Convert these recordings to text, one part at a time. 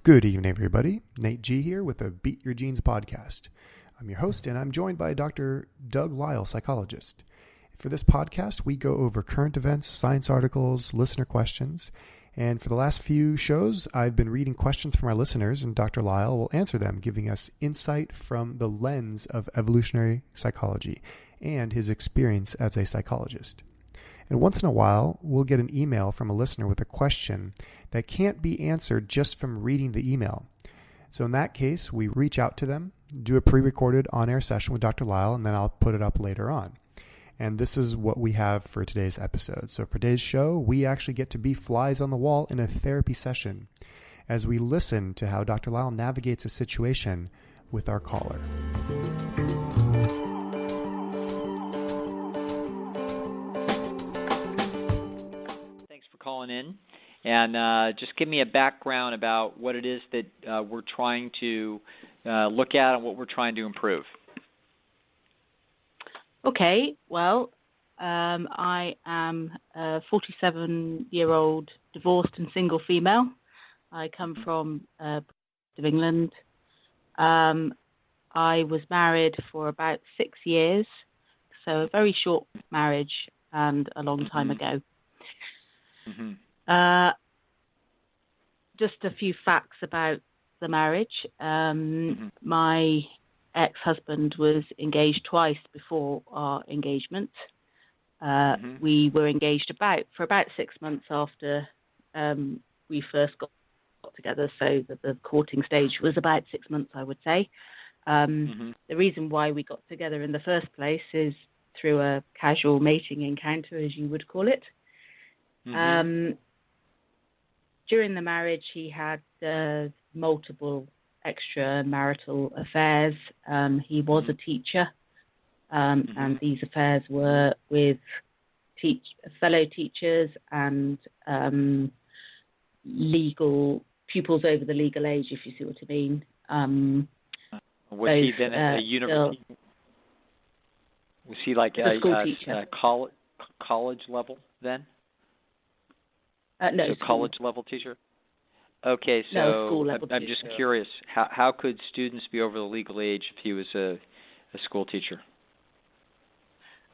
Good evening, everybody. Nate G here with the Beat Your Genes podcast. I'm your host, and I'm joined by Dr. Doug Lyle, psychologist. For this podcast, we go over current events, science articles, listener questions, and for the last few shows, I've been reading questions from our listeners, and Dr. Lyle will answer them, giving us insight from the lens of evolutionary psychology and his experience as a psychologist. And once in a while, we'll get an email from a listener with a question that can't be answered just from reading the email. So in that case, we reach out to them, do a pre-recorded on-air session with Dr. Lyle, and then I'll put it up later on. And this is what we have for today's episode. So for today's show, we actually get to be flies on the wall in a therapy session as we listen to how Dr. Lyle navigates a situation with our caller. Calling in, and just give me a background about what it is that we're trying to look at and what we're trying to improve. Okay, well, I am a 47-year-old divorced and single female. I come from of England. I was married for about 6 years, so a very short marriage and a long time ago. Just a few facts about the marriage. My ex-husband was engaged twice before our engagement. We were engaged for about 6 months after we first got together, so the courting stage was about 6 months, I would say. The reason why we got together in the first place is through a casual mating encounter, as you would call it. During the marriage, he had multiple extramarital affairs. He was a teacher, and these affairs were with fellow teachers and legal pupils over the legal age, if you see what I mean. Was he then at a university? Was he like a college level then? No, so college level teacher. Okay, so no, school level I'm teacher. just curious, how could students be over the legal age if he was a school teacher?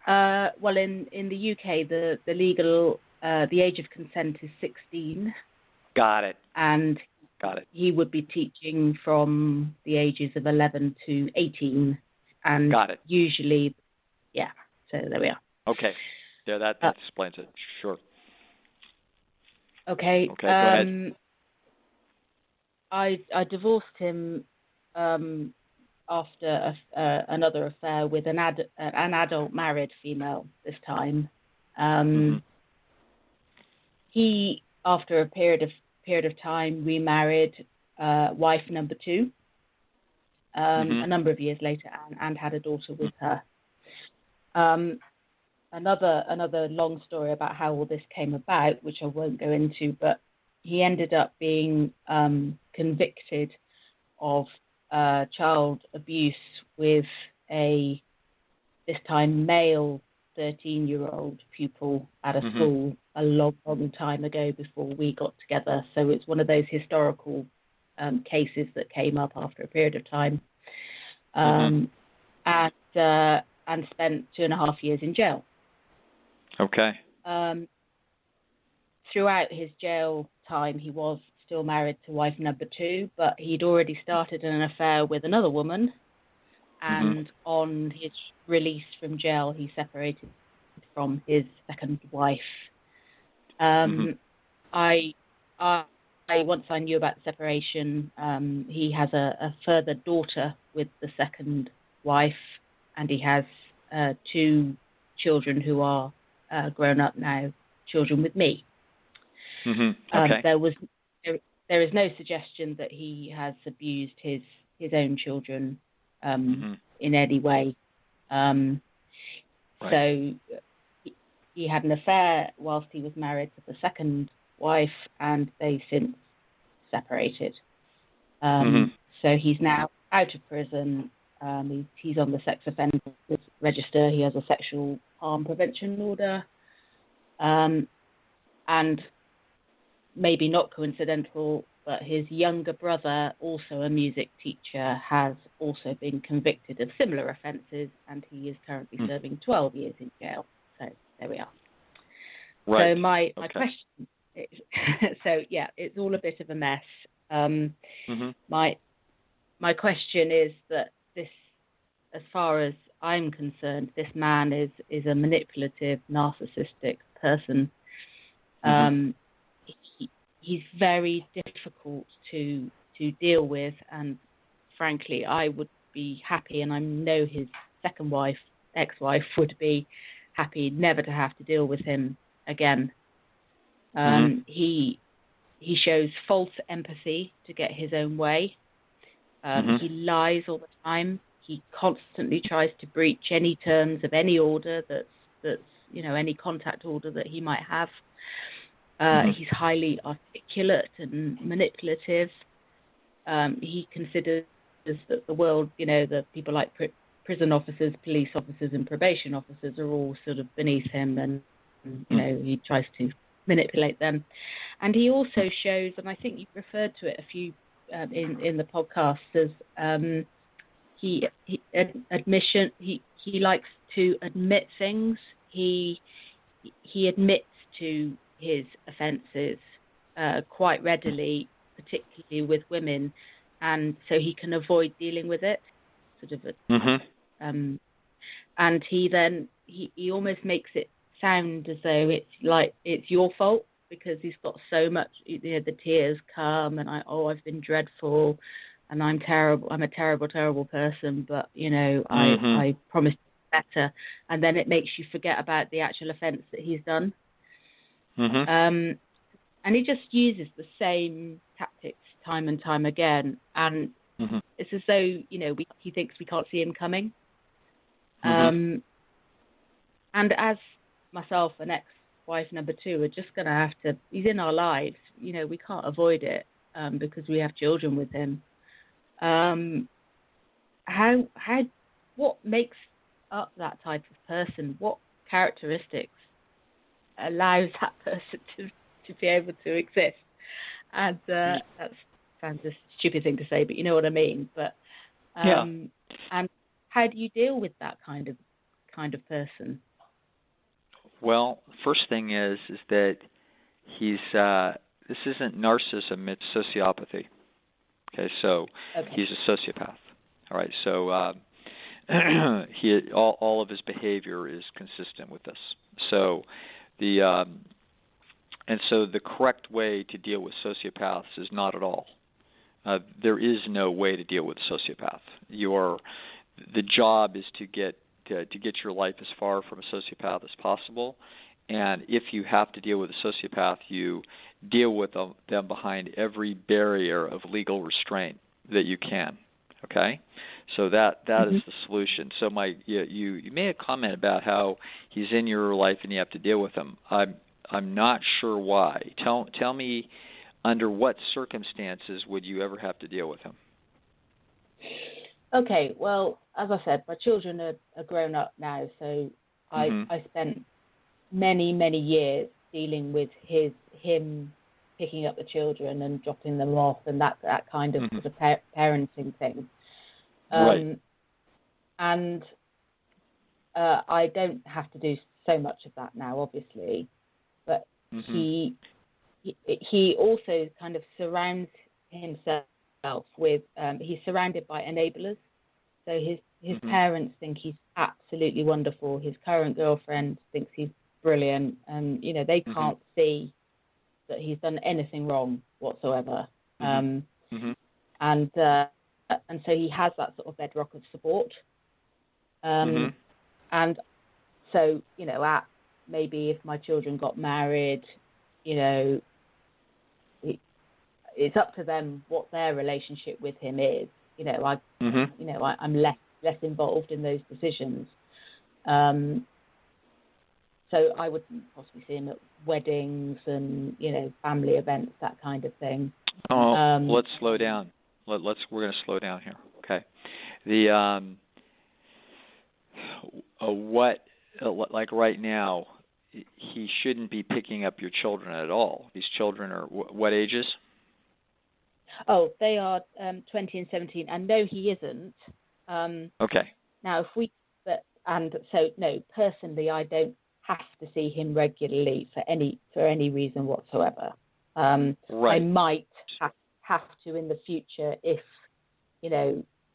Well, in the UK, the legal the age of consent is 16. Got it. And got it. He would be teaching from the ages of 11 to 18, and got it. Usually, yeah. So there we are. Okay. Yeah, that explains it. Sure. Okay. Go ahead. I divorced him after another affair with an adult married female this time. He, after a period of time, remarried wife number 2 a number of years later, and had a daughter with her. Another long story about how all this came about, which I won't go into, but he ended up being convicted of child abuse with this time male 13-year-old pupil at a school a long time ago before we got together. So it's one of those historical cases that came up after a period of time, and spent 2.5 years in jail. Okay. Throughout his jail time, he was still married to wife number 2, but he'd already started an affair with another woman. And on his release from jail, he separated from his second wife. Once I knew about the separation, he has a further daughter with the second wife, and he has 2 children who are grown up now, children with me. Okay. There is no suggestion that he has abused his own children in any way. Right. So he had an affair whilst he was married to the second wife, and they since separated. So he's now out of prison. He's on the sex offender register. He has a sexual harm prevention order. And maybe not coincidental, but his younger brother, also a music teacher, has also been convicted of similar offences, and he is currently serving 12 years in jail. So there we are. Right. So my question is, so yeah, it's all a bit of a mess. My question is that this, as far as I'm concerned, this man is a manipulative, narcissistic person. He's very difficult to deal with, and frankly, I would be happy, and I know his second wife, ex-wife, would be happy never to have to deal with him again. He shows false empathy to get his own way. He lies all the time. He constantly tries to breach any terms of any order that's any contact order that he might have. He's highly articulate and manipulative. He considers that the world, the people like prison officers, police officers, and probation officers are all sort of beneath him, and he tries to manipulate them. And he also shows, and I think you referred to it a few in the podcast, as he likes to admit things. He admits to his offences quite readily, particularly with women, and so he can avoid dealing with it. And he almost makes it sound as though it's your fault, because he's got so much. The tears come, and I've been dreadful, and I'm terrible. I'm a terrible, terrible person. But I promised better, and then it makes you forget about the actual offence that he's done. And he just uses the same tactics time and time again, and it's as though he thinks we can't see him coming. And as myself and ex-wife number 2 are just going to have to. He's in our lives. We can't avoid it because we have children with him. What makes up that type of person? What characteristics allows that person to be able to exist? And that sounds a stupid thing to say, but you know what I mean. But and how do you deal with that kind of person? Well, first thing is that he's this isn't narcissism; it's sociopathy. Okay, so he's a sociopath. All right, so all of his behavior is consistent with this. So the correct way to deal with sociopaths is not at all. There is no way to deal with a sociopath. The job is to get your life as far from a sociopath as possible, and if you have to deal with a sociopath, you deal with them behind every barrier of legal restraint that you can. Okay, so that is the solution. So you made a comment about how he's in your life and you have to deal with him. I'm not sure why. Tell me, under what circumstances would you ever have to deal with him? Okay, well, as I said, my children are grown up now, so I spent many, many years dealing with him picking up the children and dropping them off, and that kind of sort of parenting thing. Right. And I don't have to do so much of that now, obviously, but he also kind of surrounds himself with. He's surrounded by enablers. So his parents think he's absolutely wonderful. His current girlfriend thinks he's brilliant, and they can't see that he's done anything wrong whatsoever. And so he has that sort of bedrock of support. And so maybe if my children got married, it's up to them what their relationship with him is. I'm less involved in those decisions. So I wouldn't possibly see him at weddings and family events, that kind of thing. Let's slow down. We're going to slow down here. Okay. Like right now, he shouldn't be picking up your children at all. These children are what ages? Oh, they are 20 and 17, and no, he isn't. Okay. Now, no, personally, I don't have to see him regularly for any reason whatsoever. Right. I might have to in the future if,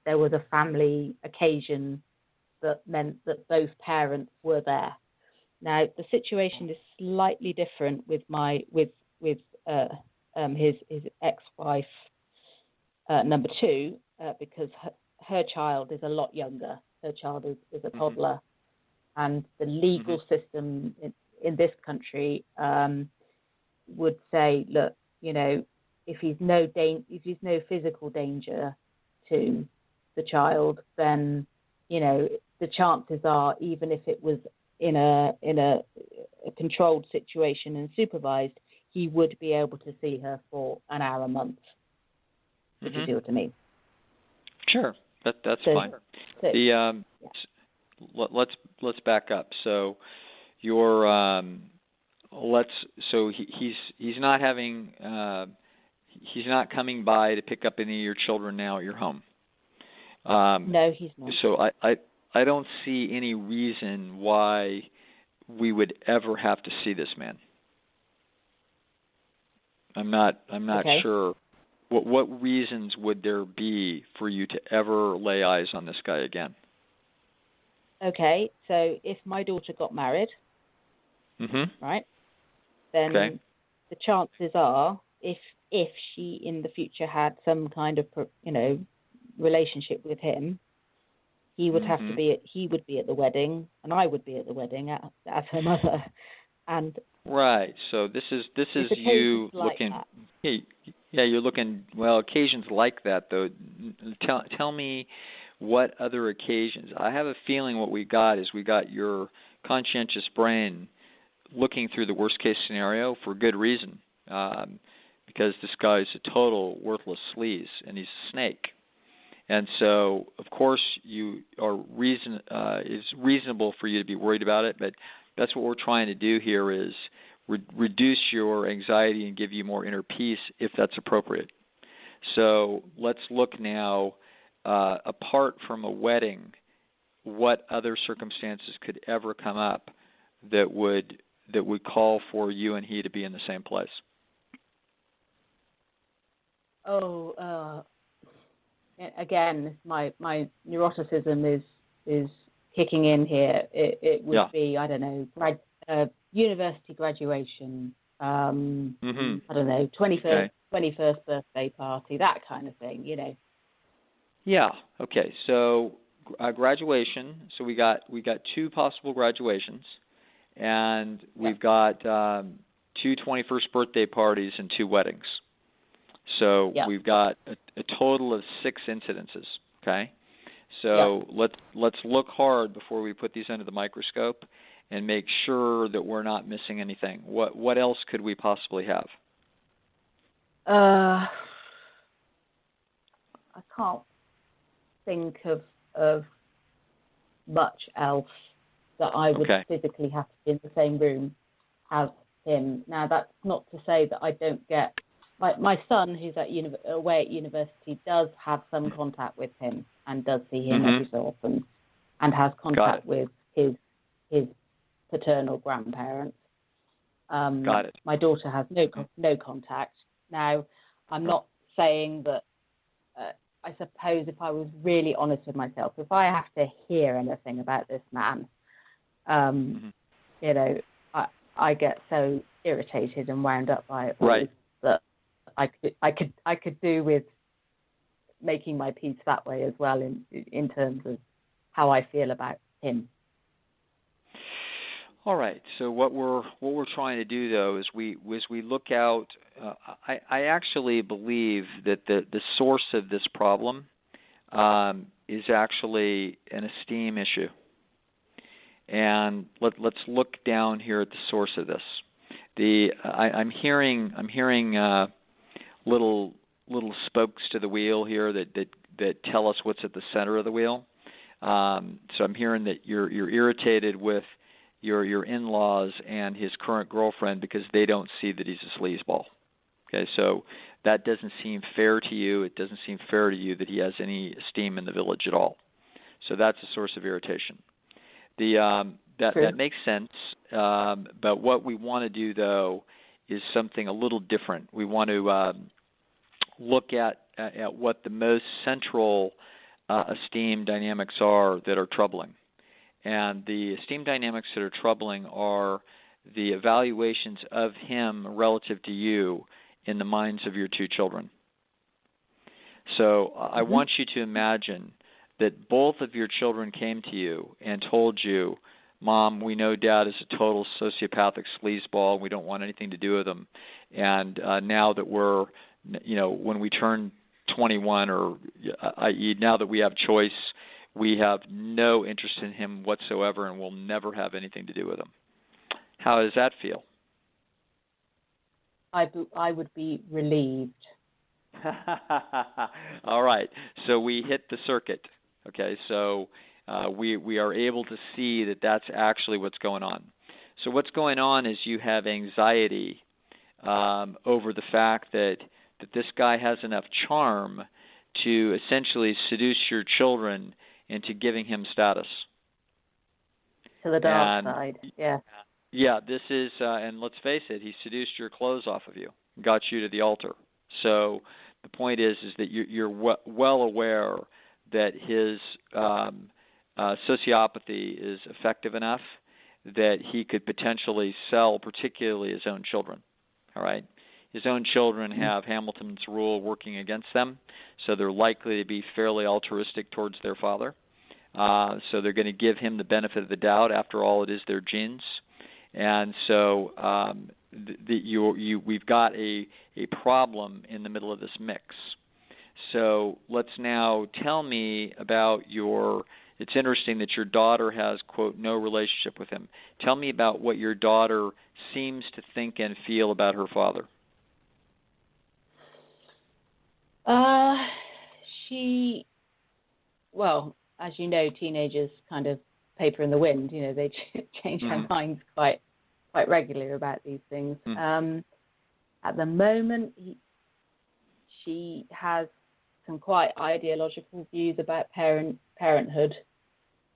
there was a family occasion that meant that both parents were there. Now, the situation is slightly different with his ex-wife, number two, because her child is a lot younger. Her child is a toddler, and the legal system in this country would say, look, if he's no physical danger to the child, then the chances are, even if it was in a controlled situation and supervised, he would be able to see her for an hour a month. If you see what I mean? Sure, that's fine. Let's back up. So he's not having he's not coming by to pick up any of your children now at your home. No, he's not. So I don't see any reason why we would ever have to see this man. I'm not sure. What reasons would there be for you to ever lay eyes on this guy again? Okay, so if my daughter got married, right, then the chances are, if she in the future had some kind of relationship with him, he would have to be he would be at the wedding, and I would be at the wedding as her mother, and right. So this is you looking. Like yeah, you're looking. Well, occasions like that, though. Tell me what other occasions. I have a feeling what we got your conscientious brain looking through the worst case scenario for good reason, because this guy's a total worthless sleaze and he's a snake. And so, of course, it's reasonable for you to be worried about it, but that's what we're trying to do here is reduce your anxiety and give you more inner peace if that's appropriate. So let's look now, apart from a wedding, what other circumstances could ever come up that would call for you and he to be in the same place? Again, my neuroticism is kicking in here. It would be, I don't know, university graduation, I don't know, 21st birthday party, that kind of thing, Yeah. Okay. So graduation. So we got two possible graduations, and we've got 2 21st birthday parties and 2 weddings. So we've got a total of 6 incidences. Okay. So let's look hard before we put these under the microscope and make sure that we're not missing anything. What else could we possibly have? I can't think of much else that I would physically have to be in the same room as him. Now, that's not to say that I don't get... My son, who's away at university, does have some contact with him and does see him every so often, and has contact with his paternal grandparents. Got it. My daughter has no contact. Now, I'm not saying that. I suppose if I was really honest with myself, if I have to hear anything about this man, I get so irritated and wound up by it all that I could do with making my peace that way as well in terms of how I feel about him. All right. So what we're trying to do though is we look out. I actually believe that the source of this problem is actually an esteem issue, and let's look down here at the source of this. I'm hearing little spokes to the wheel here that tell us what's at the center of the wheel. So I'm hearing that you're irritated with your in-laws and his current girlfriend because they don't see that he's a sleazeball. Okay, so that doesn't seem fair to you. It doesn't seem fair to you that he has any esteem in the village at all. So that's a source of irritation. That makes sense. But what we want to do, though, is something a little different. We want to look at what the most central esteem dynamics are that are troubling. And the esteem dynamics that are troubling are the evaluations of him relative to you in the minds of your two children. So I want you to imagine that both of your children came to you and told you, Mom, we know Dad is a total sociopathic sleazeball. We don't want anything to do with him. And now that we're, when we turn 21, or i.e. now that we have choice, we have no interest in him whatsoever and we'll never have anything to do with him. How does that feel? I would be relieved. All right. So we hit the circuit. Okay. So we are able to see that that's actually what's going on. So what's going on is you have anxiety over the fact that this guy has enough charm to essentially seduce your children into giving him status. To the dark side, yeah. Yeah, this is, and let's face it, he seduced your clothes off of you, got you to the altar. So the point is that you're well aware that his sociopathy is effective enough that he could potentially sell particularly his own children, all right? His own children have Hamilton's rule working against them, so they're likely to be fairly altruistic towards their father. So they're going to give him the benefit of the doubt. After all, it is their genes. And so we've got a problem in the middle of this mix. So let's now tell me about it's interesting that your daughter has, quote, no relationship with him. Tell me about what your daughter seems to think and feel about her father. Well, as you know, teenagers kind of paper in the wind. They change their minds quite regularly about these things. At the moment, she has some quite ideological views about parenthood,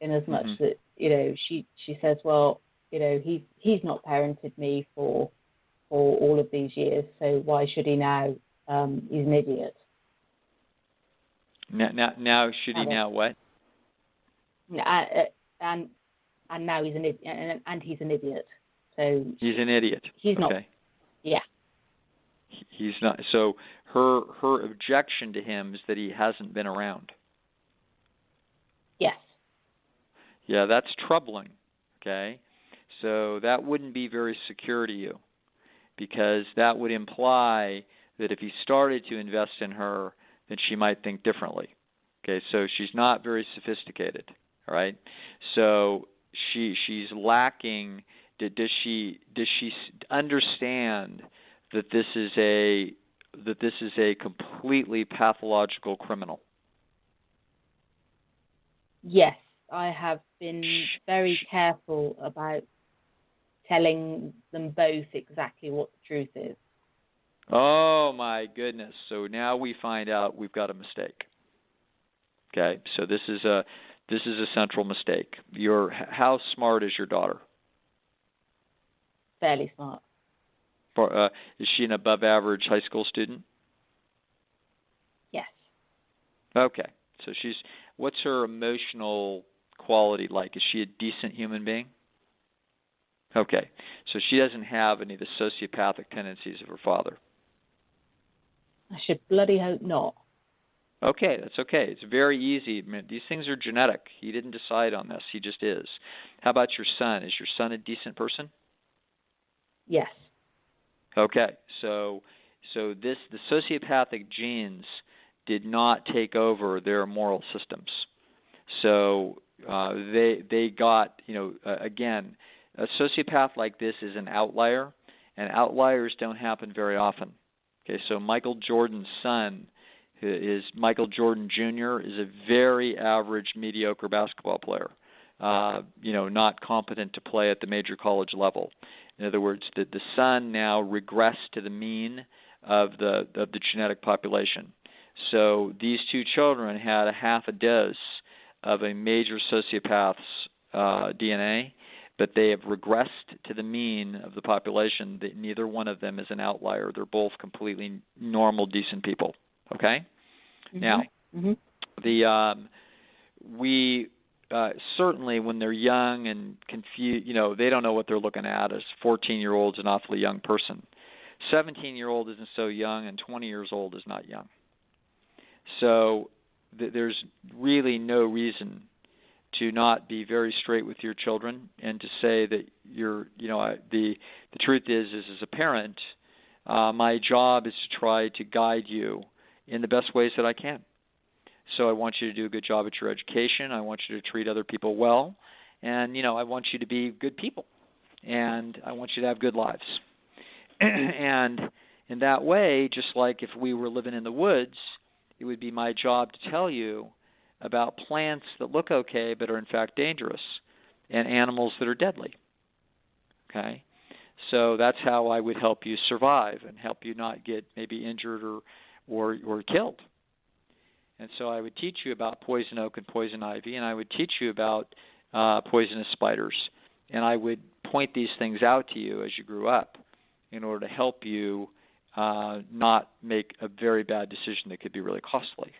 in as much that she says, well, he's not parented me for all of these years, so why should he now? He's an idiot. Now should he now what? And now he's an idiot, and he's an idiot. So he's an idiot. He's not. Okay. Yeah. He's not. So her objection to him is that he hasn't been around. Yes. Yeah, that's troubling. Okay. So that wouldn't be very secure to you, because that would imply that if he started to invest in her, then she might think differently. Okay. So she's not very sophisticated. All right. So she's lacking. Does she understand that this is a completely pathological criminal? Yes, I have been very careful about telling them both exactly what the truth is. Oh my goodness! So now we find out we've got a mistake. Okay, so this is a central mistake. How smart is your daughter? Fairly smart. Is she an above average high school student? Yes. Okay. So what's her emotional quality like? Is she a decent human being? Okay. So she doesn't have any of the sociopathic tendencies of her father. I should bloody hope not. Okay, that's okay. It's very easy. I mean, these things are genetic. He didn't decide on this. He just is. How about your son? Is your son a decent person? Yes. Okay, so the sociopathic genes did not take over their moral systems. So they got, again, a sociopath like this is an outlier, and outliers don't happen very often. Okay, so Michael Jordan's son is Michael Jordan Jr. is a very average, mediocre basketball player. Not competent to play at the major college level. In other words, the son now regressed to the mean of the genetic population. So these two children had a half a dose of a major sociopath's DNA, but they have regressed to the mean of the population. That neither one of them is an outlier. They're both completely normal, decent people. Okay? Mm-hmm. Now, mm-hmm. We certainly, when they're young and confused, they don't know what they're looking at. As 14-year-old's an awfully young person. 17-year-old isn't so young, and 20 years old is not young. So there's really no reason to not be very straight with your children and to say that the truth is as a parent, my job is to try to guide you in the best ways that I can. So I want you to do a good job at your education. I want you to treat other people well. And, I want you to be good people. And I want you to have good lives. And in that way, just like if we were living in the woods, it would be my job to tell you about plants that look okay but are in fact dangerous and animals that are deadly. Okay? So that's how I would help you survive and help you not get maybe injured or killed. And so I would teach you about poison oak and poison ivy, and I would teach you about poisonous spiders. And I would point these things out to you as you grew up in order to help you not make a very bad decision that could be really costly.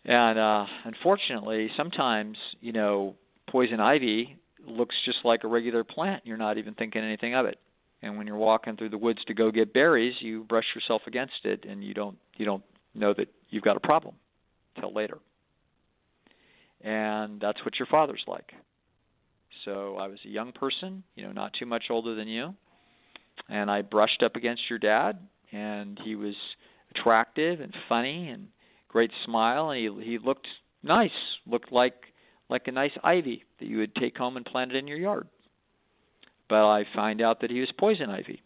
And unfortunately, sometimes, poison ivy looks just like a regular plant. You're not even thinking anything of it. And when you're walking through the woods to go get berries, you brush yourself against it, and you don't know that you've got a problem until later. And that's what your father's like. So I was a young person, not too much older than you, and I brushed up against your dad, and he was attractive and funny and great smile, and he looked nice, looked like a nice ivy that you would take home and plant it in your yard. But I find out that he was poison ivy.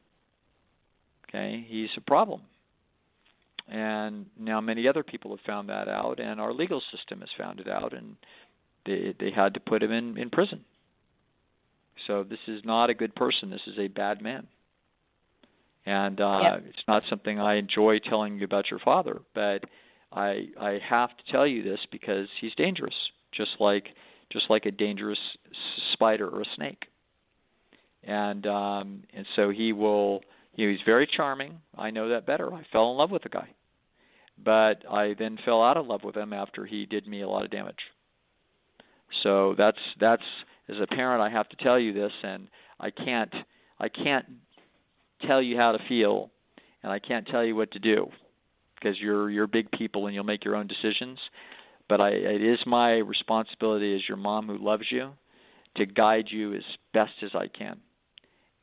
Okay, he's a problem. And now many other people have found that out, and our legal system has found it out, and they had to put him in prison. So this is not a good person. This is a bad man. And It's not something I enjoy telling you about your father, but I have to tell you this because he's dangerous, just like a dangerous spider or a snake. And so he will. He's very charming. I know that better. I fell in love with the guy. But I then fell out of love with him after he did me a lot of damage. So that's as a parent, I have to tell you this, and I can't tell you how to feel, and I can't tell you what to do, because you're big people and you'll make your own decisions. But it is my responsibility as your mom who loves you to guide you as best as I can.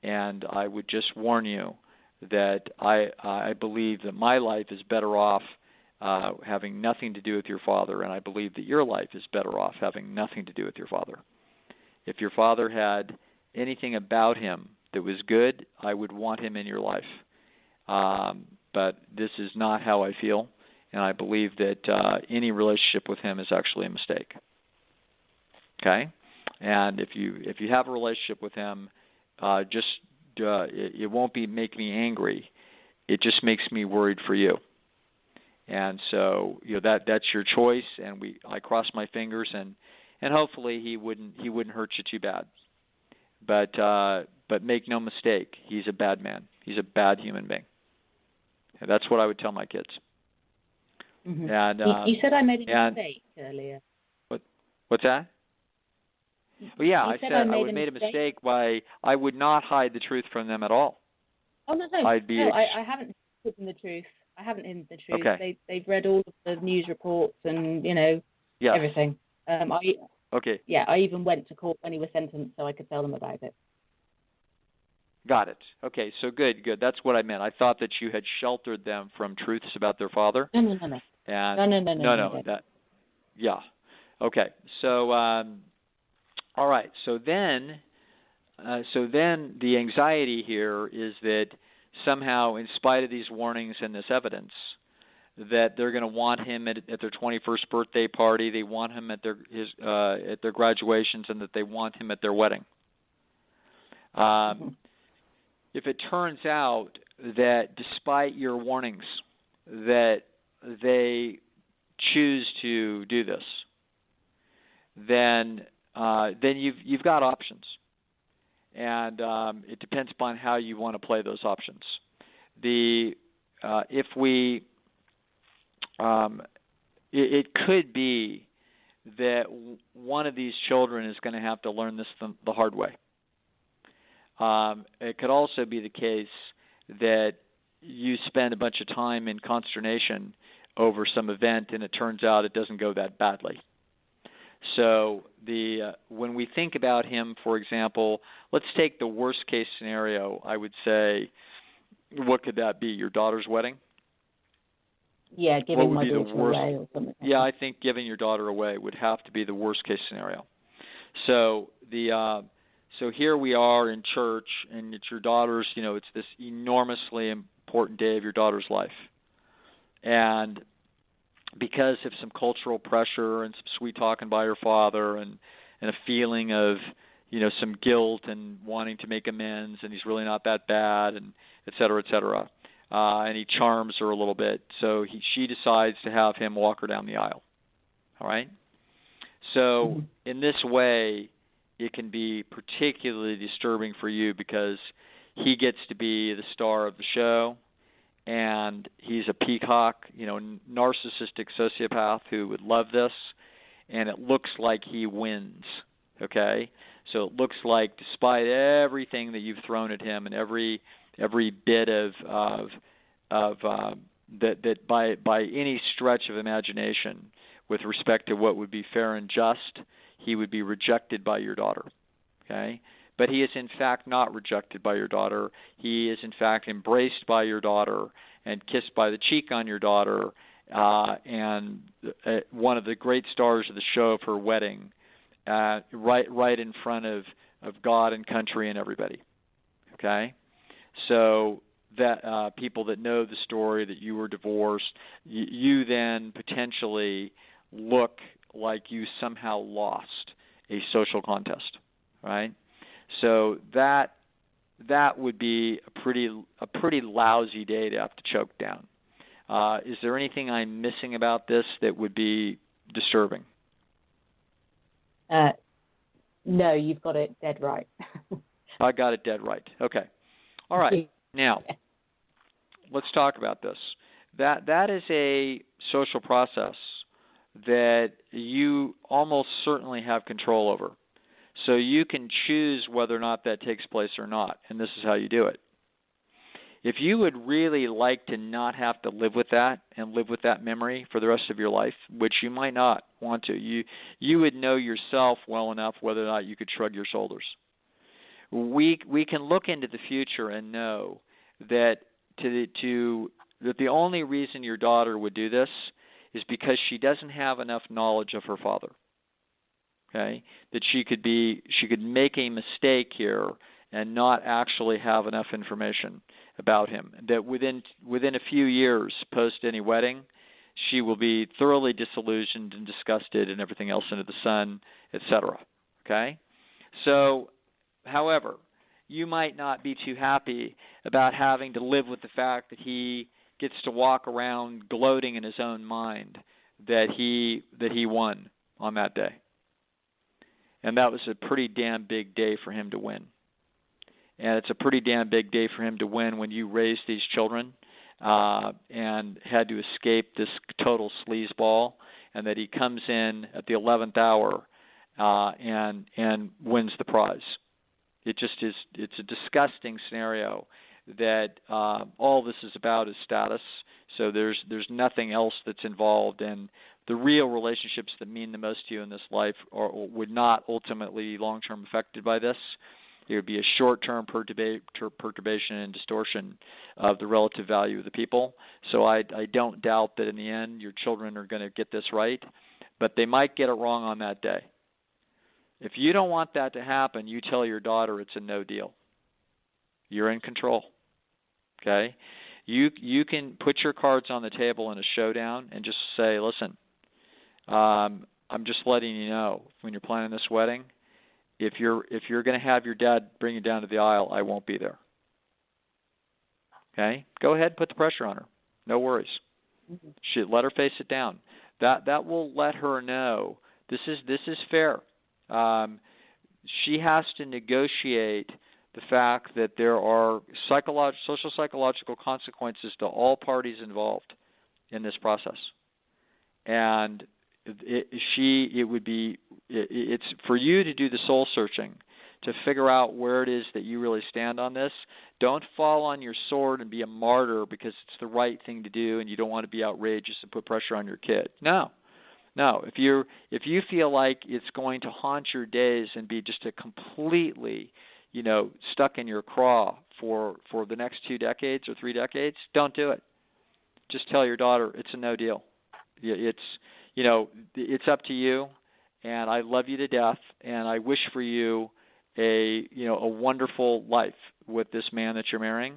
And I would just warn you that I believe that my life is better off having nothing to do with your father, and I believe that your life is better off having nothing to do with your father. If your father had anything about him that was good, I would want him in your life. But this is not how I feel, and I believe that any relationship with him is actually a mistake. Okay? And if you have a relationship with him, it won't make me angry. It just makes me worried for you. And so that's your choice, and I cross my fingers, and hopefully he wouldn't hurt you too bad. But make no mistake, he's a bad man. He's a bad human being. And that's what I would tell my kids. Mm-hmm. And you said I made a mistake earlier. What's that? Well, yeah, I said I made a mistake by I would not hide the truth from them at all. Oh no! I haven't hidden the truth. I haven't hidden the truth. Okay. They've read all of the news reports and everything. Okay. Yeah, I even went to court when he was sentenced so I could tell them about it. Got it. Okay, so good. That's what I meant. I thought that you had sheltered them from truths about their father. No. And no. Yeah. Okay. So, all right. So then the anxiety here is that somehow, in spite of these warnings and this evidence, that they're going to want him at their 21st birthday party, they want him at their graduations, and that they want him at their wedding. If it turns out that despite your warnings that they choose to do this, then you've got options, and it depends upon how you want to play those options. It could be that one of these children is going to have to learn this the hard way. It could also be the case that you spend a bunch of time in consternation over some event, and it turns out it doesn't go that badly. So when we think about him, for example, let's take the worst case scenario. I would say, what could that be? Your daughter's wedding? Yeah, giving my daughter away or something. Yeah, I think giving your daughter away would have to be the worst case scenario. So so here we are in church, and it's your daughter's. It's this enormously important day of your daughter's life, and because of some cultural pressure and some sweet talking by her father, and a feeling of some guilt and wanting to make amends, and he's really not that bad, and et cetera, and he charms her a little bit, so she decides to have him walk her down the aisle. All right? So in this way, it can be particularly disturbing for you because he gets to be the star of the show, and he's a peacock, narcissistic sociopath who would love this, and it looks like he wins, okay? So it looks like despite everything that you've thrown at him and every bit of that by any stretch of imagination with respect to what would be fair and just, he would be rejected by your daughter, okay? But he is in fact not rejected by your daughter. He is in fact embraced by your daughter and kissed by the cheek on your daughter, and one of the great stars of the show of her wedding, right in front of God and country and everybody, okay? So that people that know the story that you were divorced, you then potentially look like you somehow lost a social contest, right? So that would be a pretty lousy day to have to choke down. Is there anything I'm missing about this that would be disturbing? No, you've got it dead right. I got it dead right. Okay. All right. Now, let's talk about this. That is a social process that you almost certainly have control over. So you can choose whether or not that takes place or not, and this is how you do it. If you would really like to not have to live with that and live with that memory for the rest of your life, which you might not want to, you would know yourself well enough whether or not you could shrug your shoulders. We can look into the future and know that that the only reason your daughter would do this is because she doesn't have enough knowledge of her father. Okay, that she could make a mistake here and not actually have enough information about him. That within a few years post any wedding, she will be thoroughly disillusioned and disgusted and everything else under the sun, etc. Okay, so however, you might not be too happy about having to live with the fact that he gets to walk around gloating in his own mind that he won on that day. And that was a pretty damn big day for him to win. And it's a pretty damn big day for him to win when you raised these children and had to escape this total sleazeball, and that he comes in at the 11th hour and wins the prize. It just is. It's a disgusting scenario that all this is about is status. So there's nothing else that's involved, and the real relationships that mean the most to you in this life would not ultimately be long-term affected by this. It would be a short-term perturbation and distortion of the relative value of the people. So I don't doubt that in the end your children are going to get this right, but they might get it wrong on that day. If you don't want that to happen, you tell your daughter it's a no deal. You're in control. Okay? You can put your cards on the table in a showdown and just say, listen, I'm just letting you know when you're planning this wedding, if you're going to have your dad bring you down to the aisle, I won't be there. Okay? Go ahead, put the pressure on her. No worries. Let her face it down. That will let her know this is fair. She has to negotiate the fact that there are social psychological consequences to all parties involved in this process, and it's for you to do the soul searching to figure out where it is that you really stand on this. Don't fall on your sword and be a martyr because it's the right thing to do and you don't want to be outrageous and put pressure on your kid. No. If you feel like it's going to haunt your days and be just a completely, stuck in your craw for the next 2 decades or 3 decades, don't do it. Just tell your daughter it's a no deal. It's up to you, and I love you to death, and I wish for you a wonderful life with this man that you're marrying,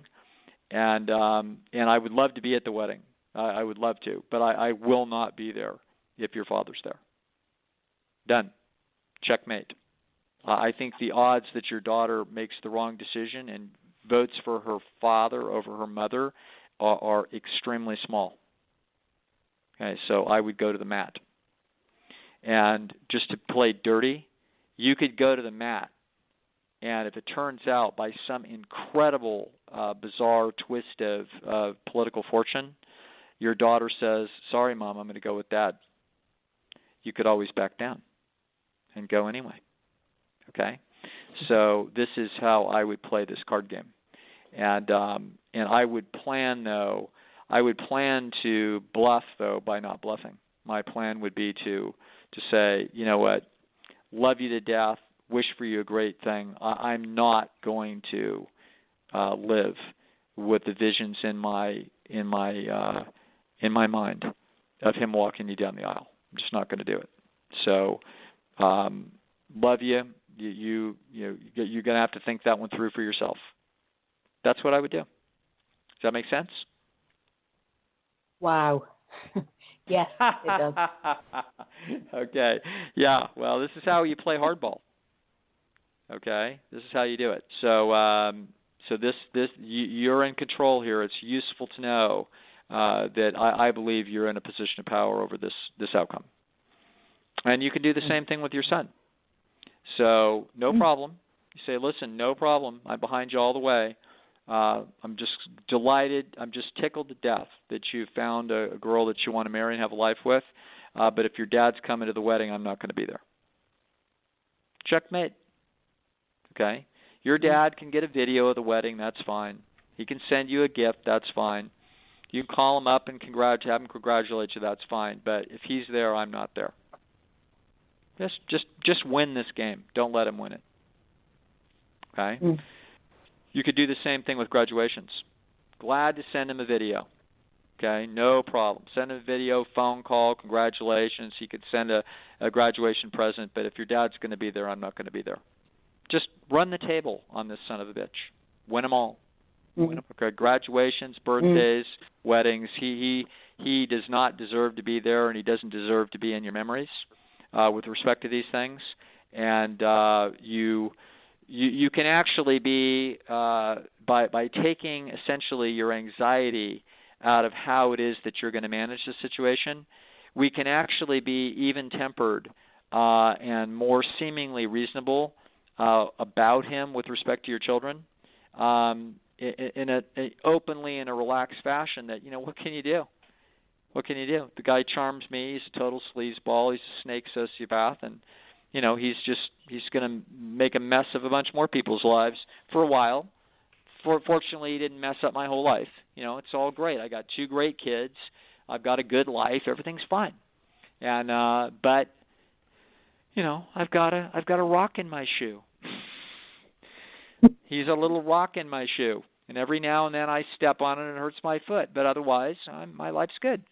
and I would love to be at the wedding. I would love to, but I will not be there if your father's there. Done. Checkmate. I think the odds that your daughter makes the wrong decision and votes for her father over her mother are extremely small. Okay, so I would go to the mat. And just to play dirty, you could go to the mat, and if it turns out by some incredible, bizarre twist of political fortune, your daughter says, sorry, Mom, I'm going to go with Dad. You could always back down and go anyway. Okay? So this is how I would play this card game. And I would plan, to bluff, though, by not bluffing. My plan would be to say, you know what, love you to death, wish for you a great thing. I'm not going to live with the visions in my mind of him walking you down the aisle. I'm just not going to do it. So, love you. You're going to have to think that one through for yourself. That's what I would do. Does that make sense? Wow. Yes, it does. Okay. Yeah. Well, this is how you play hardball. Okay. This is how you do it. So, you're in control here. It's useful to know that I believe you're in a position of power over this outcome. And you can do the same thing with your son. So, no problem. You say, listen, no problem. I'm behind you all the way. I'm just delighted. I'm just tickled to death that you found a girl that you want to marry and have a life with. But if your dad's coming to the wedding, I'm not going to be there. Checkmate. Okay? Your dad can get a video of the wedding. That's fine. He can send you a gift. That's fine. You can call him up and have him congratulate you. That's fine. But if he's there, I'm not there. Just win this game. Don't let him win it. Okay? You could do the same thing with graduations. Glad to send him a video. Okay? No problem. Send him a video, phone call, congratulations. He could send a graduation present. But if your dad's going to be there, I'm not going to be there. Just run the table on this son of a bitch. Win them all. Okay, graduations, birthdays, weddings. He does not deserve to be there, and he doesn't deserve to be in your memories with respect to these things. And you can actually be by taking essentially your anxiety out of how it is that you're going to manage the situation. We can actually be even-tempered and more seemingly reasonable about him with respect to your children. In a openly in a relaxed fashion that, what can you do? What can you do? The guy charms me. He's a total sleazeball. He's a snake sociopath. And, he's going to make a mess of a bunch more people's lives for a while. Fortunately, he didn't mess up my whole life. It's all great. I got 2 great kids. I've got a good life. Everything's fine. And, but, I've got a rock in my shoe. He's a little rock in my shoe, and every now and then I step on it and it hurts my foot. But otherwise, my life's good.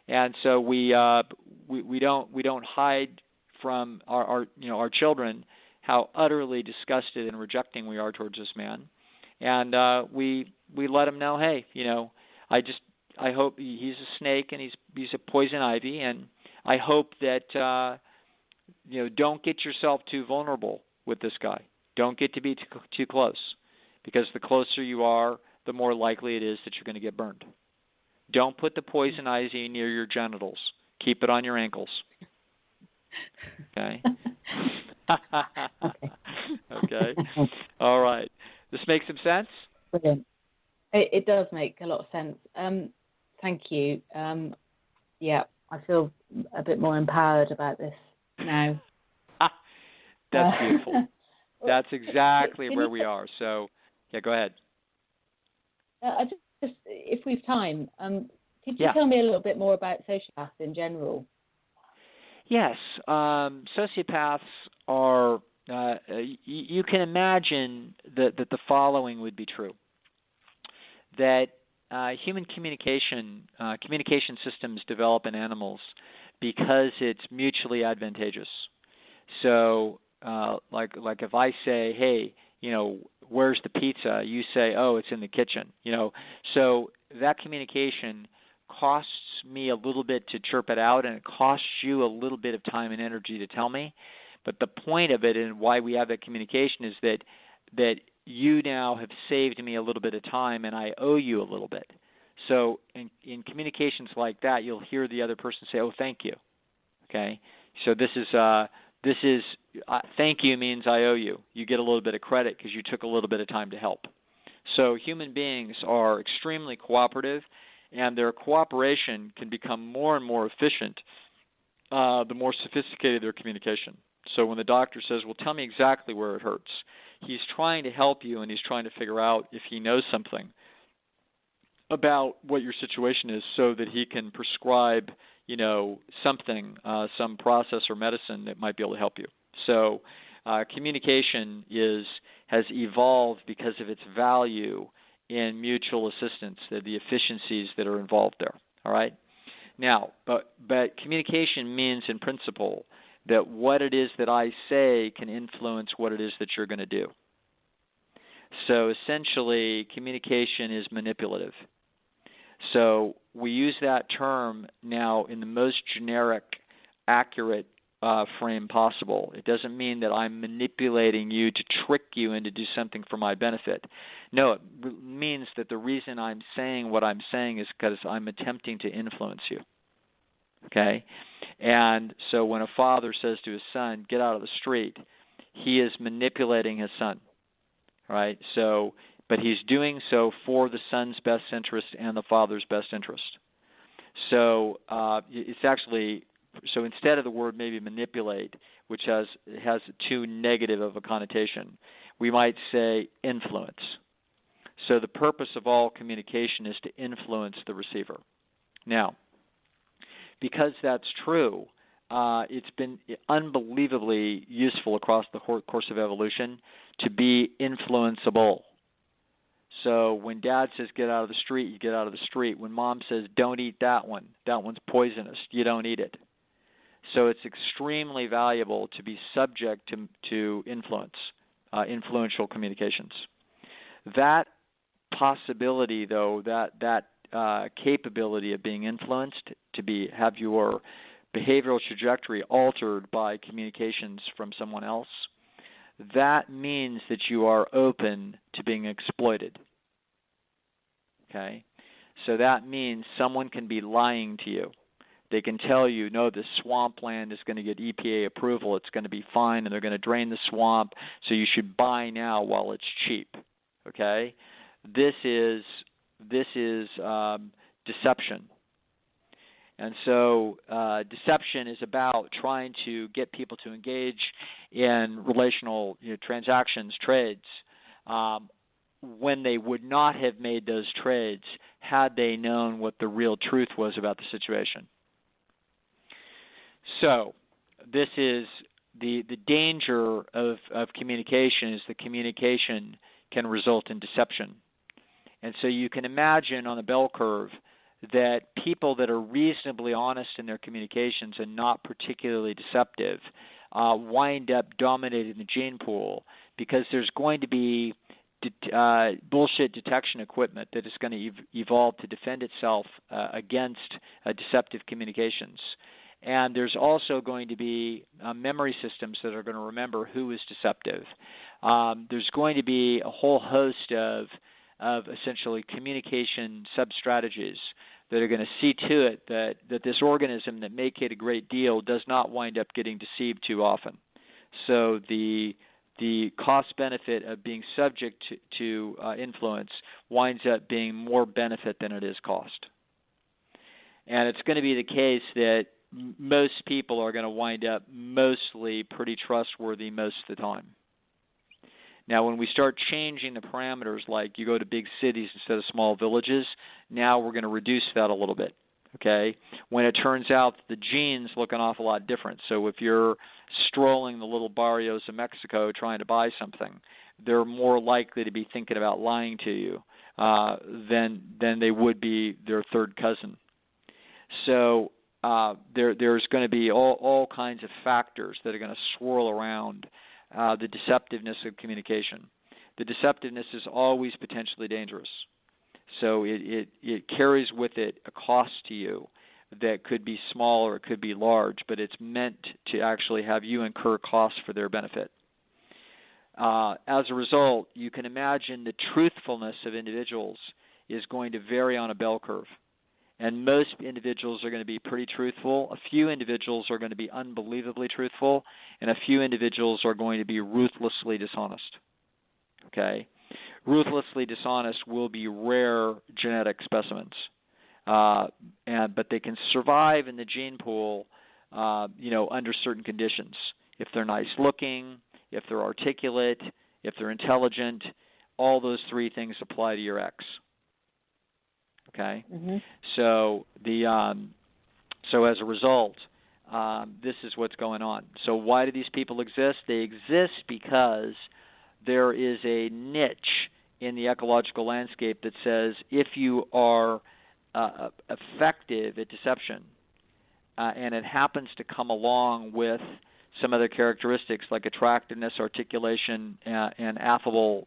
And so we don't hide from our children how utterly disgusted and rejecting we are towards this man, and we let them know, hey, I hope he's a snake and he's a poison ivy, and I hope that don't get yourself too vulnerable with this guy. Don't get to be too close, because the closer you are, the more likely it is that you're going to get burned. Don't put the poison ivy near your genitals. Keep it on your ankles. Okay? Okay. All right. This makes some sense? Brilliant. It does make a lot of sense. Thank you. Yeah, I feel a bit more empowered about this now. That's beautiful. That's exactly where we are. So, yeah, go ahead. I just, if we've time, could you tell me a little bit more about sociopaths in general? Yes. Sociopaths are, you can imagine that the following would be true. That human communication systems develop in animals because it's mutually advantageous. So, like if I say, hey, where's the pizza? You say, oh, it's in the kitchen. So that communication costs me a little bit to chirp it out, and it costs you a little bit of time and energy to tell me. But the point of it and why we have that communication is that you now have saved me a little bit of time, and I owe you a little bit. So in communications like that, you'll hear the other person say, oh, thank you. Okay? So this is thank you means I owe you. You get a little bit of credit because you took a little bit of time to help. So human beings are extremely cooperative, and their cooperation can become more and more efficient the more sophisticated their communication. So when the doctor says, well, tell me exactly where it hurts, he's trying to help you, and he's trying to figure out if he knows something about what your situation is so that he can prescribe something, some process or medicine that might be able to help you. So communication has evolved because of its value in mutual assistance, the efficiencies that are involved there. All right? Now, but communication means in principle that what it is that I say can influence what it is that you're going to do. So essentially, communication is manipulative. So we use that term now in the most generic, accurate frame possible. It doesn't mean that I'm manipulating you to trick you into do something for my benefit. No, it means that the reason I'm saying what I'm saying is because I'm attempting to influence you. Okay? And so when a father says to his son, get out of the street, he is manipulating his son. Right? So, but he's doing so for the son's best interest and the father's best interest. So it's actually, so instead of the word maybe manipulate, which has too negative of a connotation, we might say influence. So the purpose of all communication is to influence the receiver. Now, because that's true, it's been unbelievably useful across the course of evolution to be influenceable. So when Dad says get out of the street, you get out of the street. When Mom says don't eat that one's poisonous, you don't eat it. So it's extremely valuable to be subject to influence, influential communications. That possibility, though, that capability of being influenced, have your behavioral trajectory altered by communications from someone else, that means that you are open to being exploited. Okay? So that means someone can be lying to you. They can tell you, no, this swampland is going to get EPA approval, it's going to be fine, and they're going to drain the swamp, so you should buy now while it's cheap. Okay? This is deception. And so deception is about trying to get people to engage in relational transactions, trades, when they would not have made those trades had they known what the real truth was about the situation. So this is the danger of communication is that communication can result in deception. And so you can imagine on the bell curve that people that are reasonably honest in their communications and not particularly deceptive wind up dominating the gene pool because there's going to be bullshit detection equipment that is going to evolve to defend itself against deceptive communications. And there's also going to be memory systems that are going to remember who is deceptive. There's going to be a whole host of of essentially communication sub-strategies that are going to see to it that this organism that may kid a great deal does not wind up getting deceived too often. So the cost-benefit of being subject to influence winds up being more benefit than it is cost. And it's going to be the case that most people are going to wind up mostly pretty trustworthy most of the time. Now, when we start changing the parameters, like you go to big cities instead of small villages, now we're going to reduce that a little bit, okay? When it turns out that the genes look an awful lot different. So if you're strolling the little barrios of Mexico trying to buy something, they're more likely to be thinking about lying to you than they would be their third cousin. So there's going to be all kinds of factors that are going to swirl around the deceptiveness of communication. The deceptiveness is always potentially dangerous. So it carries with it a cost to you that could be small or it could be large, but it's meant to actually have you incur costs for their benefit. As a result, you can imagine the truthfulness of individuals is going to vary on a bell curve. And most individuals are going to be pretty truthful. A few individuals are going to be unbelievably truthful, and a few individuals are going to be ruthlessly dishonest. Okay? Ruthlessly dishonest will be rare genetic specimens, but they can survive in the gene pool, under certain conditions. If they're nice looking, if they're articulate, if they're intelligent, all those three things apply to your X. Okay, so so as a result, this is what's going on. So why do these people exist? They exist because there is a niche in the ecological landscape that says if you are effective at deception, and it happens to come along with some other characteristics like attractiveness, articulation, and affable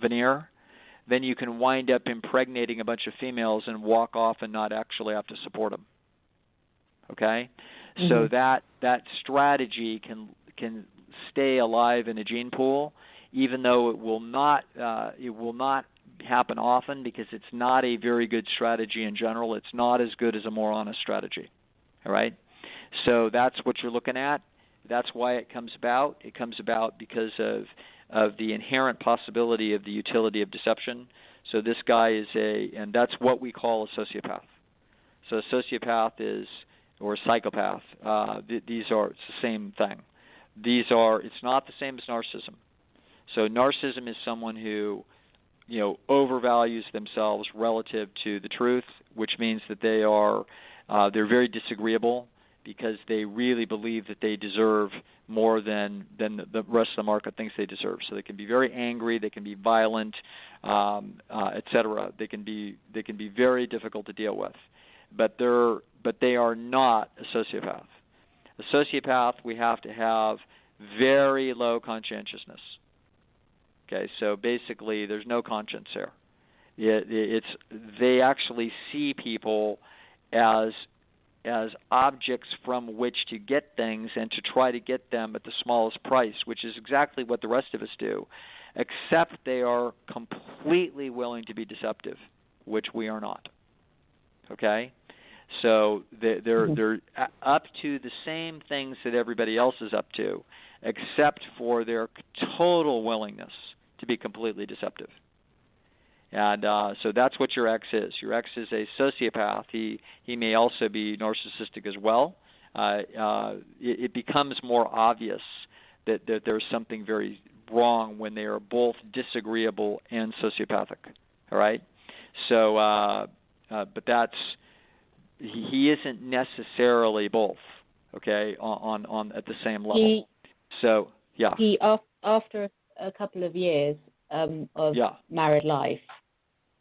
veneer, then you can wind up impregnating a bunch of females and walk off and not actually have to support them. Okay? So that strategy can stay alive in a gene pool, even though it will not happen often because it's not a very good strategy in general. It's not as good as a more honest strategy. All right? So that's what you're looking at. That's why it comes about. It comes about because of the inherent possibility of the utility of deception. So this guy is and that's what we call a sociopath. So a sociopath or a psychopath, it's the same thing. It's not the same as narcissism. So narcissism is someone who, overvalues themselves relative to the truth, which means that they're very disagreeable, because they really believe that they deserve more than the rest of the market thinks they deserve. So they can be very angry, they can be violent, etc. They can be very difficult to deal with, but they are not a sociopath. A sociopath, we have to have very low conscientiousness. Okay, so basically there's no conscience there. They actually see people as objects from which to get things and to try to get them at the smallest price, which is exactly what the rest of us do, except they are completely willing to be deceptive, which we are not. Okay? So they're up to the same things that everybody else is up to, except for their total willingness to be completely deceptive. And so that's what your X is. Your X is a sociopath. He may also be narcissistic as well. It becomes more obvious that there's something very wrong when they are both disagreeable and sociopathic. All right? So, but he isn't necessarily both. Okay, on at the same level. So yeah. He after a couple of years of married life.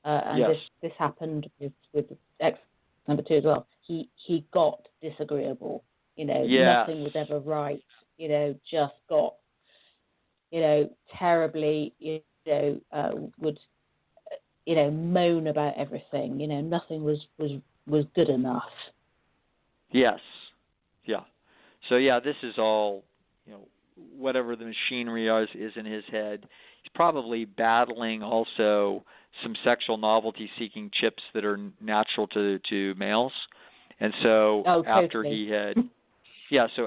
And yes. this happened with ex number 2 as well. He got disagreeable. Nothing was ever right. Just got, terribly, would, moan about everything. Nothing was good enough. Yes. Yeah. So this is all, whatever the machinery is in his head. He's probably battling also some sexual novelty-seeking chips that are natural to males. And so after he had,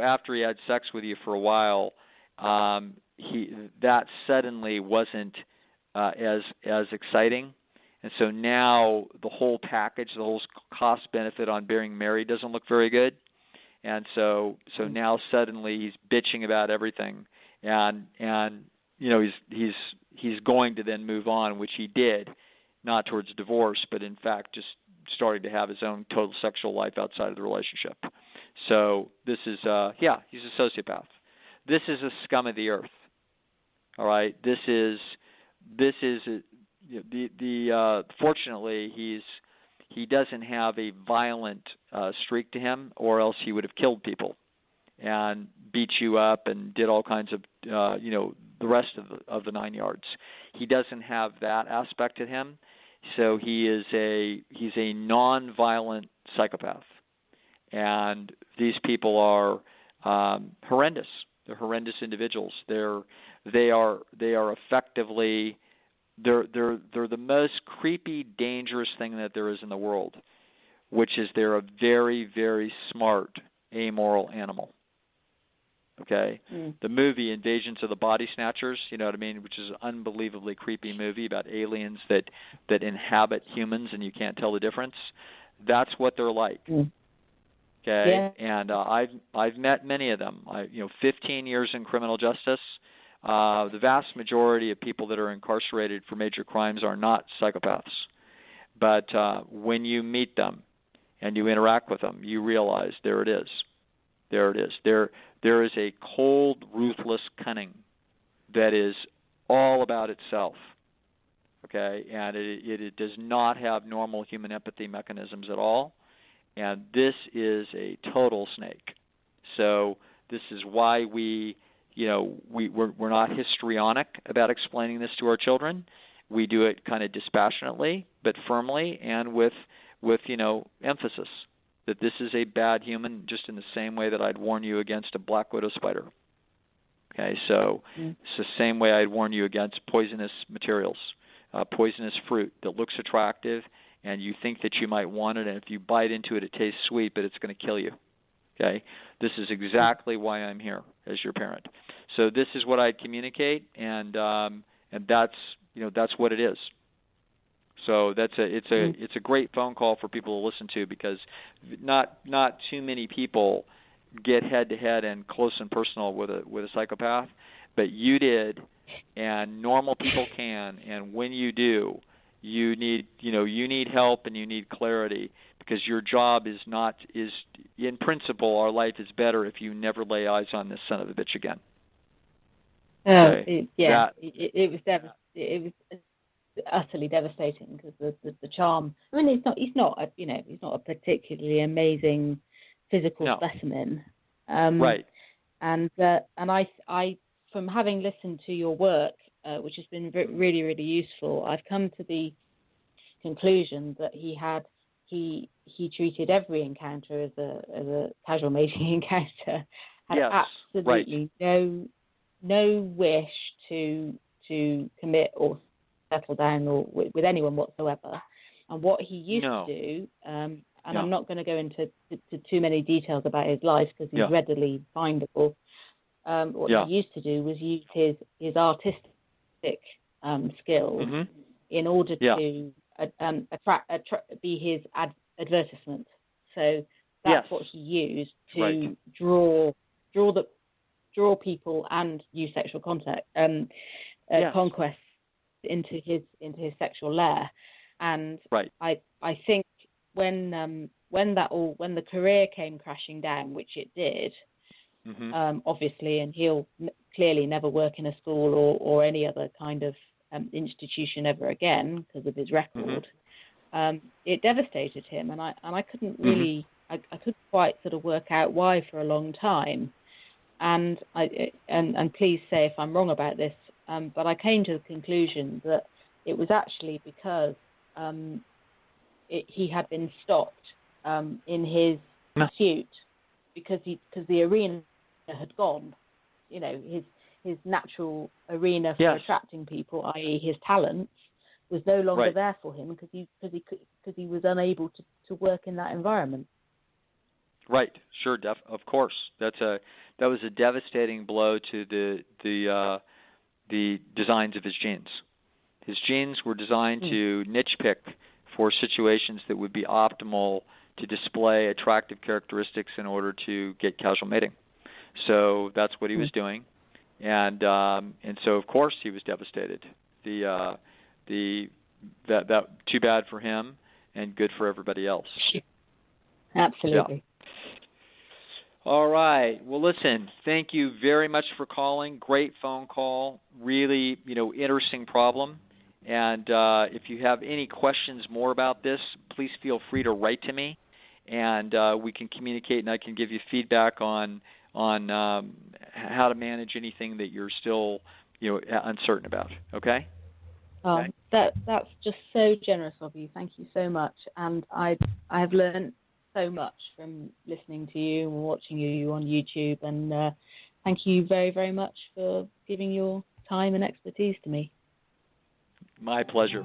after he had sex with you for a while, that suddenly wasn't as exciting. And so now the whole package, the whole cost benefit on being married doesn't look very good. And so now suddenly he's bitching about everything, and he's going to then move on, which he did, not towards divorce, but in fact just starting to have his own total sexual life outside of the relationship. So this is he's a sociopath. This is a scum of the earth. All right, this is fortunately he doesn't have a violent streak to him, or else he would have killed people and beat you up and did all kinds of the rest of the 9 yards. He doesn't have that aspect to him, so he's a non-violent psychopath, and these people are horrendous. They're horrendous individuals. They are effectively they're the most creepy, dangerous thing that there is in the world, which is they're a very, very smart, amoral animal. Okay? The movie Invasions of the Body Snatchers, you know what I mean, which is an unbelievably creepy movie about aliens that inhabit humans and you can't tell the difference. That's what they're like. Okay? Yeah. And I've met many of them. 15 years in criminal justice. The vast majority of people that are incarcerated for major crimes are not psychopaths. But when you meet them and you interact with them, you realize there it is. There it is. There is a cold, ruthless cunning that is all about itself. Okay? And it does not have normal human empathy mechanisms at all. And this is a total snake. So this is why we're not histrionic about explaining this to our children. We do it kind of dispassionately, but firmly, and with emphasis that this is a bad human, just in the same way that I'd warn you against a black widow spider. Okay, so it's the same way I'd warn you against poisonous materials, poisonous fruit that looks attractive, and you think that you might want it, and if you bite into it, it tastes sweet, but it's going to kill you. Okay, this is exactly why I'm here as your parent. So this is what I'd communicate, and that's what it is. So it's a great phone call for people to listen to, because not too many people get head to head and close and personal with a psychopath, but you did, and normal people can, and when you do, you need help and you need clarity, because your job is in principle, our life is better if you never lay eyes on this son of a bitch again. Okay? It was utterly devastating, because the charm. I mean, he's not a particularly amazing physical specimen. Right. And I from having listened to your work, which has been really, really useful, I've come to the conclusion that he treated every encounter as a casual mating encounter. Had absolutely no wish to commit or settle down or with anyone whatsoever. And what he used to do, and I'm not going to go into too many details about his life because he's readily findable. What he used to do was use his artistic skills in order to be his advertisement. So that's what he used to draw people and use sexual conquest into his sexual lair. And I think when the career came crashing down, which it did, obviously, and he'll clearly never work in a school or any other kind of institution ever again because of his record. It devastated him, and I couldn't really, I couldn't quite sort of work out why for a long time. And please say if I'm wrong about this, but I came to the conclusion that it was actually because he had been stopped in his pursuit because the arena had gone. his natural arena for attracting people, i.e. his talents, was no longer there for him because he was unable to work in that environment. Right. Sure. Of course. That was a devastating blow to the designs of his genes. His genes were designed to niche pick for situations that would be optimal to display attractive characteristics in order to get casual mating. So that's what he was doing, and so of course he was devastated. That too bad for him, and good for everybody else. Absolutely. Yeah. All right. Well, listen, thank you very much for calling. Great phone call. Really, interesting problem. And if you have any questions more about this, please feel free to write to me, and we can communicate, and I can give you feedback on how to manage anything that you're still uncertain about. Okay? Okay. That's just so generous of you. Thank you so much. And I have learned so much from listening to you and watching you on YouTube. And thank you very, very much for giving your time and expertise to me. My pleasure.